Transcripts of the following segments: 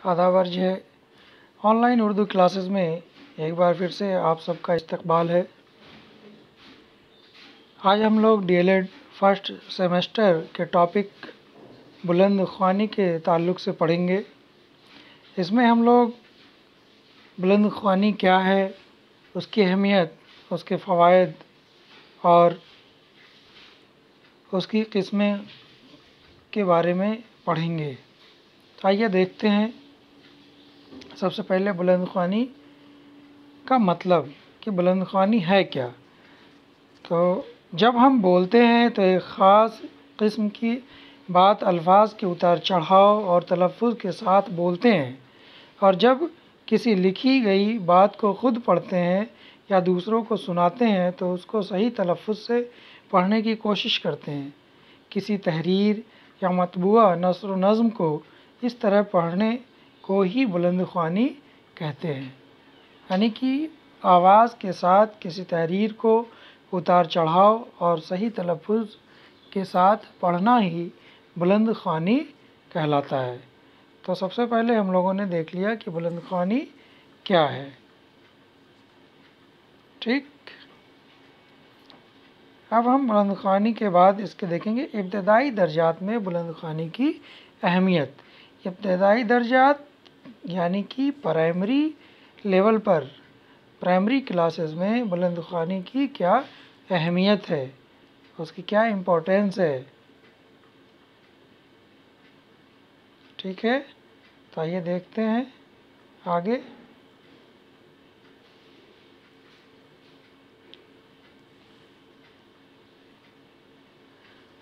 آداب عرض ہے۔ آن لائن اردو کلاسز میں ایک بار پھر سے آپ سب کا استقبال ہے۔ آج ہم لوگ D El Ed first semester کے ٹاپک بلند خوانی کے تعلق سے پڑھیں گے۔ اس میں ہم لوگ بلند خوانی کیا ہے، اس کی اہمیت، اس کے فوائد اور اس کی قسمیں کے بارے میں پڑھیں گے۔ آئیے دیکھتے ہیں۔ سب سے پہلے بلند خوانی کا مطلب کہ بلند خوانی ہے کیا۔ تو جب ہم بولتے ہیں تو ایک خاص قسم کی بات الفاظ کے اتار چڑھاؤ اور تلفظ کے ساتھ بولتے ہیں، اور جب کسی لکھی گئی بات کو خود پڑھتے ہیں یا دوسروں کو سناتے ہیں تو اس کو صحیح تلفظ سے پڑھنے کی کوشش کرتے ہیں۔ کسی تحریر یا مطبوعہ نثر و نظم کو اس طرح پڑھنے کو ہی بلند خوانی کہتے ہیں، یعنی کہ آواز کے ساتھ کسی تحریر کو اتار چڑھاؤ اور صحیح تلفظ کے ساتھ پڑھنا ہی بلند خوانی کہلاتا ہے۔ تو سب سے پہلے ہم لوگوں نے دیکھ لیا کہ بلند خوانی کیا ہے۔ ٹھیک، اب ہم بلند خوانی کے بعد اس کے دیکھیں گے ابتدائی درجات میں بلند خوانی کی اہمیت۔ ابتدائی درجات یعنی کہ پرائمری لیول پر، پرائمری کلاسز میں بلند خوانی کی کیا اہمیت ہے، اس کی کیا امپورٹینس ہے۔ ٹھیک ہے، تو آئیے دیکھتے ہیں آگے۔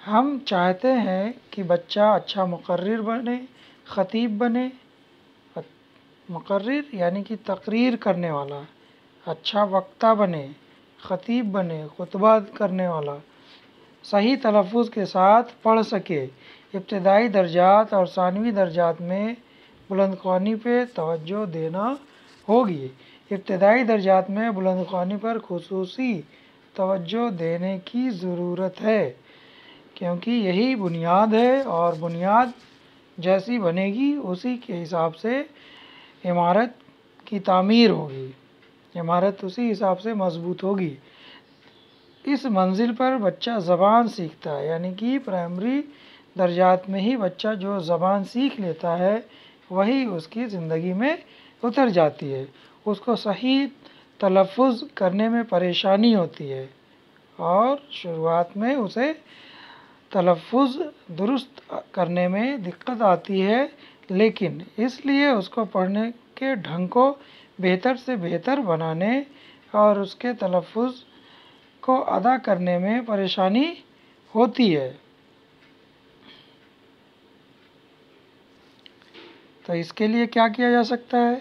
ہم چاہتے ہیں کہ بچہ اچھا مقرر بنے، خطیب بنے۔ مقرر یعنی کہ تقریر کرنے والا، اچھا وقتہ بنے، خطیب بنے، خطبہ کرنے والا، صحیح تلفظ کے ساتھ پڑھ سکے۔ ابتدائی درجات اور ثانوی درجات میں بلند خوانی پہ توجہ دینا ہوگی۔ ابتدائی درجات میں بلند خوانی پر خصوصی توجہ دینے کی ضرورت ہے، کیونکہ یہی بنیاد ہے، اور بنیاد جیسی بنے گی اسی کے حساب سے عمارت کی تعمیر ہوگی، عمارت اسی حساب سے مضبوط ہوگی۔ اس منزل پر بچہ زبان سیکھتا ہے، یعنی کہ پرائمری درجات میں ہی بچہ جو زبان سیکھ لیتا ہے وہی اس کی زندگی میں اتر جاتی ہے۔ اس کو صحیح تلفظ کرنے میں پریشانی ہوتی ہے، اور شروعات میں اسے تلفظ درست کرنے میں دقت آتی ہے، لیکن اس لیے اس کو پڑھنے کے ڈھنگ کو بہتر سے بہتر بنانے اور اس کے تلفظ کو ادا کرنے میں پریشانی ہوتی ہے۔ تو اس کے لیے کیا کیا جا سکتا ہے؟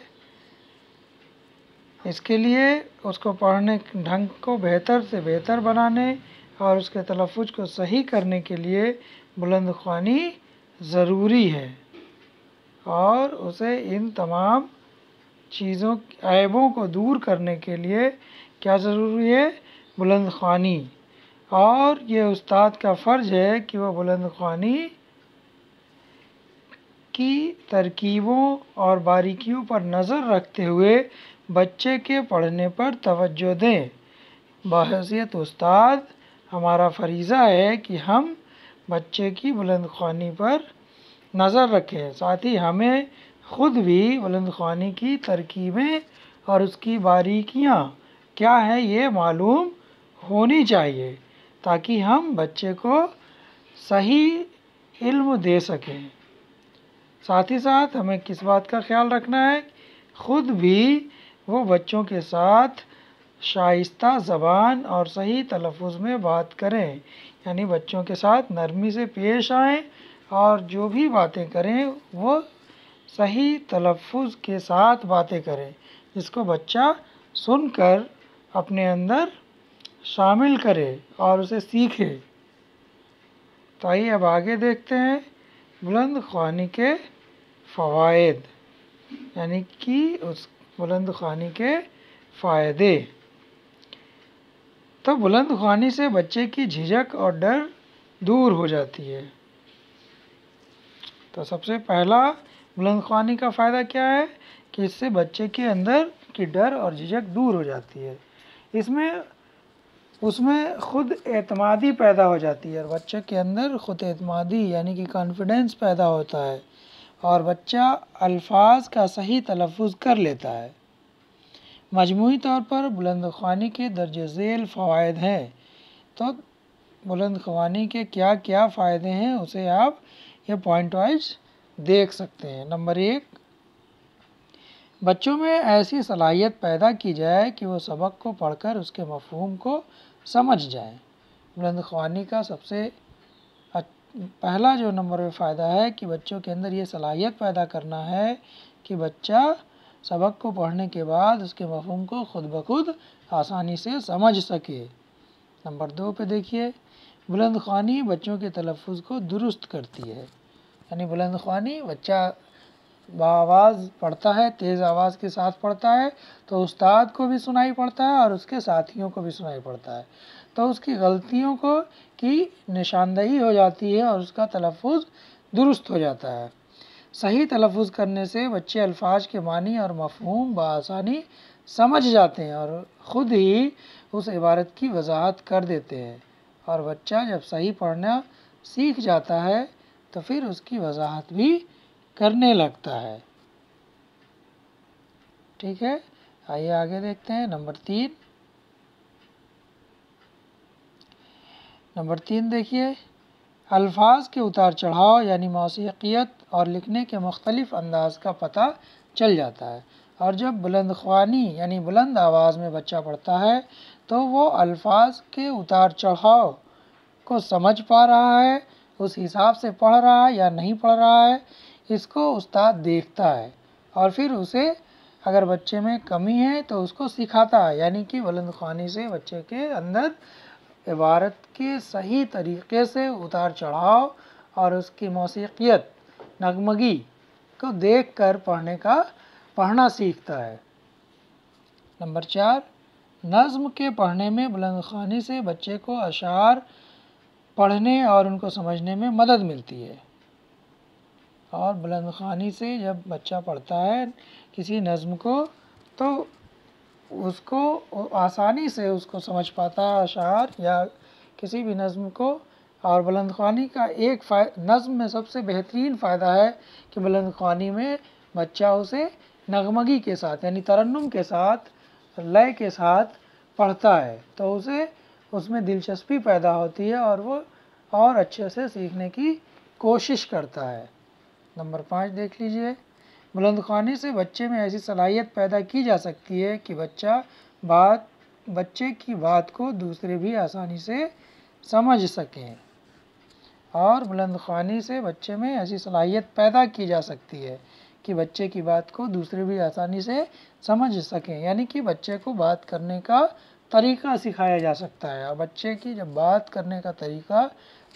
اس کے لیے اس کو پڑھنے کے ڈھنگ کو بہتر سے بہتر بنانے اور اس کے تلفظ کو صحیح کرنے کے لیے بلند خوانی ضروری ہے، اور اسے ان تمام چیزوں عیبوں کو دور کرنے کے لیے کیا ضروری ہے؟ بلند خوانی۔ اور یہ استاد کا فرض ہے کہ وہ بلند خوانی کی ترکیبوں اور باریکیوں پر نظر رکھتے ہوئے بچے کے پڑھنے پر توجہ دیں۔ بحیثیت استاد ہمارا فریضہ ہے کہ ہم بچے کی بلند خوانی پر نظر رکھیں، ساتھ ہی ہمیں خود بھی بلند خوانی کی ترکیبیں اور اس کی باریکیاں کیا ہیں یہ معلوم ہونی چاہیے، تاکہ ہم بچے کو صحیح علم دے سکیں۔ ساتھ ہی ساتھ ہمیں کس بات کا خیال رکھنا ہے؟ خود بھی وہ بچوں کے ساتھ شائستہ زبان اور صحیح تلفظ میں بات کریں، یعنی بچوں کے ساتھ نرمی سے پیش آئیں، اور جو بھی باتیں کریں وہ صحیح تلفظ کے ساتھ باتیں کریں، جس کو بچہ سن کر اپنے اندر شامل کرے اور اسے سیکھے۔ تو آئیے اب آگے دیکھتے ہیں بلند خوانی کے فوائد، یعنی کہ اس بلند خوانی کے فائدے۔ تو بلند خوانی سے بچے کی جھجک اور ڈر دور ہو جاتی ہے۔ تو سب سے پہلا بلند خوانی کا فائدہ کیا ہے کہ اس سے بچے کے اندر کی ڈر اور جھجک دور ہو جاتی ہے، اس میں خود اعتمادی پیدا ہو جاتی ہے اور بچے کے اندر خود اعتمادی یعنی کہ کانفیڈنس پیدا ہوتا ہے اور بچہ الفاظ کا صحیح تلفظ کر لیتا ہے۔ مجموعی طور پر بلند خوانی کے درج ذیل فوائد ہیں، تو بلند خوانی کے کیا کیا فائدے ہیں اسے آپ یہ پوائنٹ وائز دیکھ سکتے ہیں۔ نمبر 1، بچوں میں ایسی صلاحیت پیدا کی جائے کہ وہ سبق کو پڑھ کر اس کے مفہوم کو سمجھ جائیں۔ بلند خوانی کا سب سے پہلا جو نمبر پہ فائدہ ہے کہ بچوں کے اندر یہ صلاحیت پیدا کرنا ہے کہ بچہ سبق کو پڑھنے کے بعد اس کے مفہوم کو خود بخود آسانی سے سمجھ سکے۔ نمبر 2 پہ دیکھیے، بلند خوانی بچوں کے تلفظ کو درست کرتی ہے، یعنی بلند خوانی بچہ بآواز پڑھتا ہے، تیز آواز کے ساتھ پڑھتا ہے تو استاد کو بھی سنائی پڑتا ہے اور اس کے ساتھیوں کو بھی سنائی پڑتا ہے، تو اس کی غلطیوں کی نشاندہی ہو جاتی ہے اور اس کا تلفظ درست ہو جاتا ہے۔ صحیح تلفظ کرنے سے بچے الفاظ کے معنی اور مفہوم بآسانی سمجھ جاتے ہیں اور خود ہی اس عبارت کی وضاحت کر دیتے ہیں، اور بچہ جب صحیح پڑھنا سیکھ جاتا ہے تو پھر اس کی وضاحت بھی کرنے لگتا ہے۔ ٹھیک ہے، آئیے آگے دیکھتے ہیں۔ نمبر 3 دیکھیے، الفاظ کے اتار چڑھاؤ یعنی موسیقیت اور لکھنے کے مختلف انداز کا پتہ چل جاتا ہے، اور جب بلند خوانی یعنی بلند آواز میں بچہ پڑھتا ہے تو وہ الفاظ کے اتار چڑھاؤ کو سمجھ پا رہا ہے، اس حساب سے پڑھ رہا ہے یا نہیں پڑھ رہا ہے، اس کو استاد دیکھتا ہے اور پھر اسے اگر بچے میں کمی ہے تو اس کو سکھاتا ہے، یعنی کہ بلند خوانی سے بچے کے اندر عبارت کے صحیح طریقے سے اتار چڑھاؤ اور اس کی موسیقیت نغمگی کو دیکھ کر پڑھنا سیکھتا ہے۔ نمبر 4، نظم کے پڑھنے میں بلند خوانی سے بچے کو اشعار پڑھنے اور ان کو سمجھنے میں مدد ملتی ہے، اور بلند خوانی سے جب بچہ پڑھتا ہے کسی نظم کو تو اس کو آسانی سے اس کو سمجھ پاتا ہے، اشعار یا کسی بھی نظم کو۔ اور بلند خوانی کا نظم میں سب سے بہترین فائدہ ہے کہ بلند خوانی میں بچہ اسے نغمگی کے ساتھ یعنی ترنم کے ساتھ، لے کے ساتھ پڑھتا ہے تو اسے اس میں دلچسپی پیدا ہوتی ہے اور وہ اور اچھے سے سیکھنے کی کوشش کرتا ہے۔ نمبر 5 دیکھ لیجئے، بلند خوانی سے بچے میں ایسی صلاحیت پیدا کی جا سکتی ہے کہ بچے کی بات کو دوسرے بھی آسانی سے سمجھ سکیں، اور بلند خوانی سے بچے میں ایسی صلاحیت پیدا کی جا سکتی ہے کہ بچے کی بات کو دوسرے بھی آسانی سے سمجھ سکیں، یعنی کہ بچے کو بات کرنے کا طریقہ سکھایا جا سکتا ہے، اور بچے کی جب بات کرنے کا طریقہ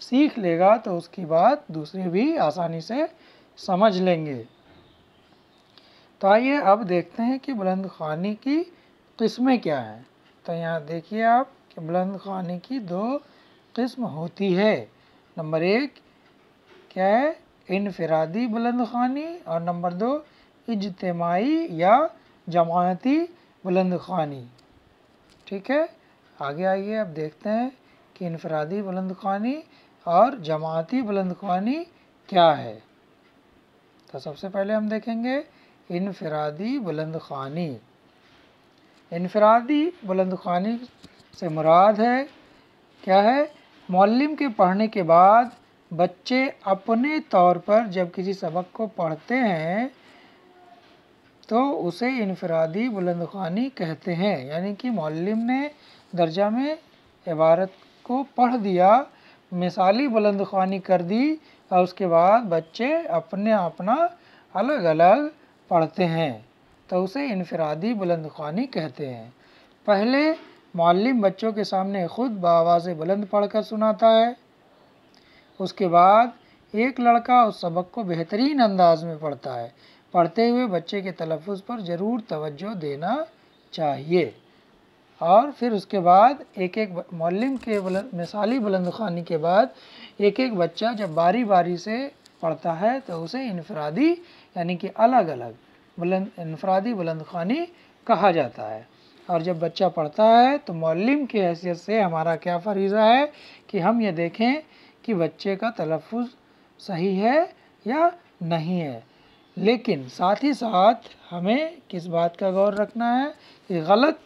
سیکھ لے گا تو اس کی بات دوسرے بھی آسانی سے سمجھ لیں گے۔ تو آئیے اب دیکھتے ہیں کہ بلند خوانی کی قسمیں کیا ہیں۔ تو یہاں دیکھیے آپ کہ بلند خوانی کی 2 قسم ہوتی ہے۔ نمبر 1 کیا ہے؟ انفرادی بلند خوانی، اور نمبر 2 اجتماعی یا جماعتی بلند خوانی۔ ٹھیک ہے، آگے آئیے اب دیکھتے ہیں کہ انفرادی بلند خوانی اور جماعتی بلند خوانی کیا ہے۔ تو سب سے پہلے ہم دیکھیں گے انفرادی بلند خوانی۔ انفرادی بلند خوانی سے مراد ہے کیا ہے؟ معلم کے پڑھنے کے بعد بچے اپنے طور پر جب کسی سبق کو پڑھتے ہیں تو اسے انفرادی بلند خوانی کہتے ہیں، یعنی کہ معلم نے درجہ میں عبارت کو پڑھ دیا، مثالی بلند خوانی کر دی، اور اس کے بعد بچے اپنا الگ الگ پڑھتے ہیں تو اسے انفرادی بلند خوانی کہتے ہیں۔ پہلے معلم بچوں کے سامنے خود بآواز بلند پڑھ کر سناتا ہے، اس کے بعد ایک لڑکا اس سبق کو بہترین انداز میں پڑھتا ہے۔ پڑھتے ہوئے بچے کے تلفظ پر ضرور توجہ دینا چاہیے، اور پھر اس کے بعد ایک معلم کے مثالی بلند خوانی کے بعد ایک بچہ جب باری باری سے پڑھتا ہے تو اسے انفرادی یعنی کہ الگ الگ انفرادی بلند خوانی کہا جاتا ہے۔ اور جب بچہ پڑھتا ہے تو معلم کی حیثیت سے ہمارا کیا فریضہ ہے کہ ہم یہ دیکھیں کہ بچے کا تلفظ صحیح ہے یا نہیں ہے، لیکن ساتھ ہی ساتھ ہمیں کس بات کا غور رکھنا ہے کہ غلط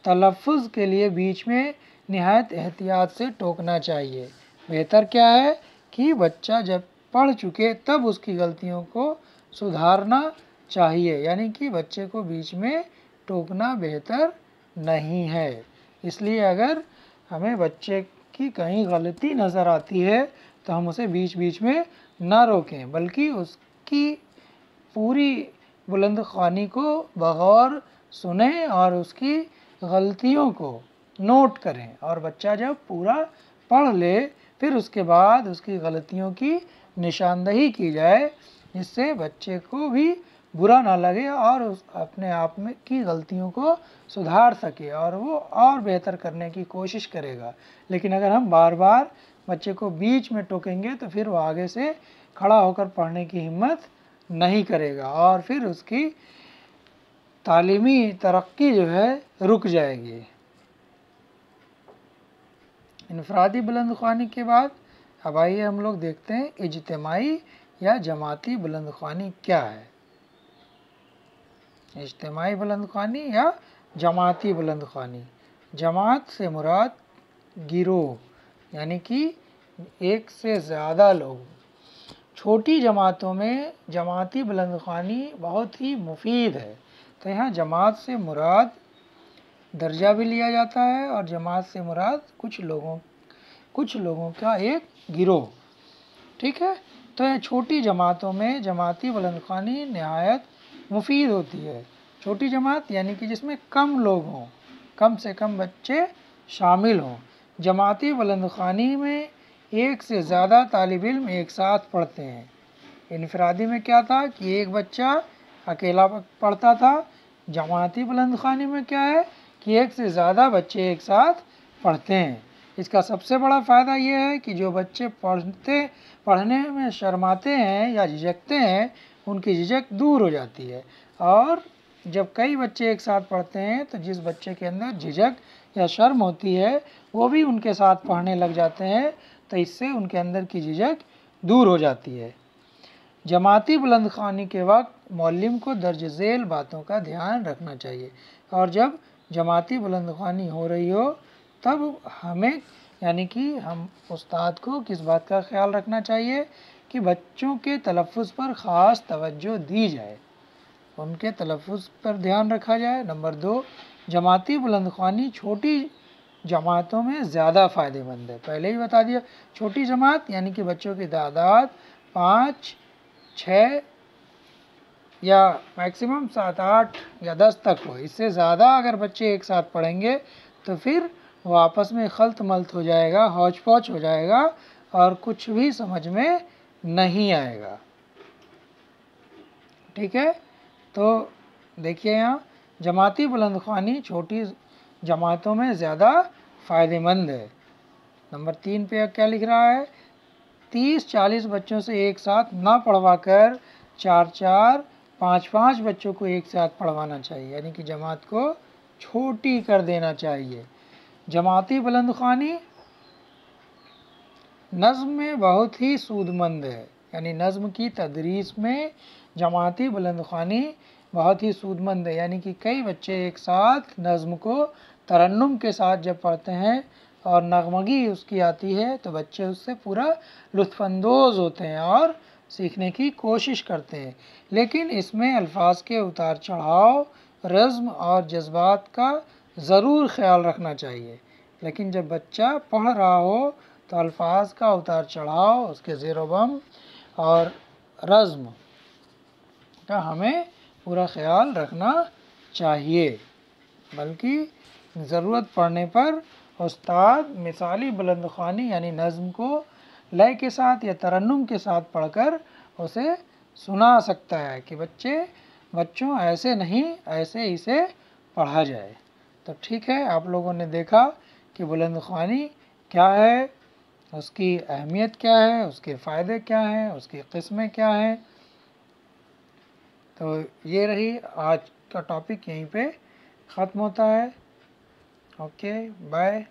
تلفظ کے لیے بیچ میں نہایت احتیاط سے ٹوکنا چاہیے۔ بہتر کیا ہے کہ بچہ جب پڑھ چکے تب اس کی غلطیوں کو سدھارنا چاہیے، یعنی کہ بچے کو بیچ میں ٹوکنا بہتر نہیں ہے۔ اس لیے اگر ہمیں بچے کی کہیں غلطی نظر آتی ہے تو ہم اسے بیچ بیچ میں نہ روکیں، بلکہ اس کی پوری بلند خوانی کو بغور سنیں اور اس کی غلطیوں کو نوٹ کریں، اور بچہ جب پورا پڑھ لے پھر اس کے بعد اس کی غلطیوں کی نشاندہی کی جائے، جس سے بچے کو بھی برا نہ لگے اور اپنے آپ میں کی غلطیوں کو سدھار سکے اور وہ اور بہتر کرنے کی کوشش کرے گا۔ لیکن اگر ہم بار بار بچے کو بیچ میں ٹوکیں گے تو پھر وہ آگے سے کھڑا ہو کر پڑھنے کی ہمت نہیں کرے گا اور پھر اس کی تعلیمی ترقی جو ہے رک جائے گی۔ انفرادی بلند خوانی کے بعد اب آئیے ہم لوگ دیکھتے ہیں اجتماعی یا جماعتی بلند خوانی کیا ہے۔ اجتماعی بلند خوانی یا جماعتی بلند خوانی، جماعت سے مراد گروہ یعنی کہ ایک سے زیادہ لوگ۔ چھوٹی جماعتوں میں جماعتی بلند خوانی بہت ہی مفید ہے، تو یہاں جماعت سے مراد درجہ بھی لیا جاتا ہے اور جماعت سے مراد کچھ لوگوں کا ایک گروہ، ٹھیک ہے۔ تو یہ چھوٹی جماعتوں میں جماعتی بلند خوانی نہایت مفید ہوتی ہے۔ چھوٹی جماعت یعنی کہ جس میں کم لوگ ہوں، کم سے کم بچے شامل ہوں۔ جماعتی بلند خوانی میں ایک سے زیادہ طالب علم ایک ساتھ پڑھتے ہیں۔ انفرادی میں کیا تھا کہ ایک بچہ اکیلا پڑھتا تھا، جماعتی بلند خوانی میں کیا ہے کہ ایک سے زیادہ بچے ایک ساتھ پڑھتے ہیں۔ اس کا سب سے بڑا فائدہ یہ ہے کہ جو بچے پڑھنے میں شرماتے ہیں یا جھجکتے ہیں ان کی جھجک دور ہو جاتی ہے، اور جب کئی بچے ایک ساتھ پڑھتے ہیں تو جس بچے کے اندر جھجک یا شرم ہوتی ہے وہ بھی ان کے ساتھ پڑھنے لگ جاتے ہیں، تو اس سے ان کے اندر کی جھجک دور ہو جاتی ہے۔ جماعتی بلند خوانی کے وقت معلم کو درج ذیل باتوں کا دھیان رکھنا چاہیے، اور جب جماعتی بلند خوانی ہو رہی ہو تب ہمیں یعنی کہ ہم استاد کو کس بات کا خیال رکھنا چاہیے کہ بچوں کے تلفظ پر خاص توجہ دی جائے، ان کے تلفظ پر دھیان رکھا جائے۔ نمبر 2، جماعتی بلند خوانی چھوٹی جماعتوں میں زیادہ فائدہ مند ہے۔ پہلے ہی بتا دیا، چھوٹی جماعت یعنی کہ بچوں کی تعداد 5، 6 یا میکسیمم 7، 8 یا 10 تک ہو۔ اس سے زیادہ اگر بچے ایک ساتھ پڑھیں گے تو پھر وہ آپس میں خلط ملط ہو جائے گا، ہوچ پوچ ہو جائے گا اور کچھ بھی سمجھ میں نہیں آئے گا، ٹھیک ہے۔ تو دیکھیے یہاں جماعتی بلند خوانی چھوٹی جماعتوں میں زیادہ فائدہ مند ہے۔ نمبر 3 پہ کیا لکھ رہا ہے، 30-40 بچوں سے ایک ساتھ نہ پڑھوا کر 4-4، 5-5 بچوں کو ایک ساتھ پڑھوانا چاہیے، یعنی کہ جماعت کو چھوٹی کر دینا چاہیے۔ جماعتی بلند خوانی نظم میں بہت ہی سود مند ہے، یعنی نظم کی تدریس میں جماعتی بلند خوانی بہت ہی سود مند ہے، یعنی کہ کئی بچے ایک ساتھ نظم کو ترنم کے ساتھ جب پڑھتے ہیں اور نغمگی اس کی آتی ہے تو بچے اس سے پورا لطف اندوز ہوتے ہیں اور سیکھنے کی کوشش کرتے ہیں، لیکن اس میں الفاظ کے اتار چڑھاؤ، رزم اور جذبات کا ضرور خیال رکھنا چاہیے۔ لیکن جب بچہ پڑھ رہا ہو تو الفاظ کا اتار چڑھاؤ، اس کے زیر و بم اور رزم کا ہمیں پورا خیال رکھنا چاہیے، بلکہ ضرورت پڑنے پر استاد مثالی بلند خوانی یعنی نظم کو لے کے ساتھ یا ترنم کے ساتھ پڑھ کر اسے سنا سکتا ہے کہ بچوں ایسے نہیں، ایسے اسے پڑھا جائے۔ تو ٹھیک ہے، آپ لوگوں نے دیکھا کہ بلند خوانی کیا ہے، اس کی اہمیت کیا ہے، اس کے فائدے کیا ہیں، اس کی قسمیں کیا ہیں۔ تو یہ رہی آج کا ٹاپک، یہیں پہ ختم ہوتا ہے. Okay bye.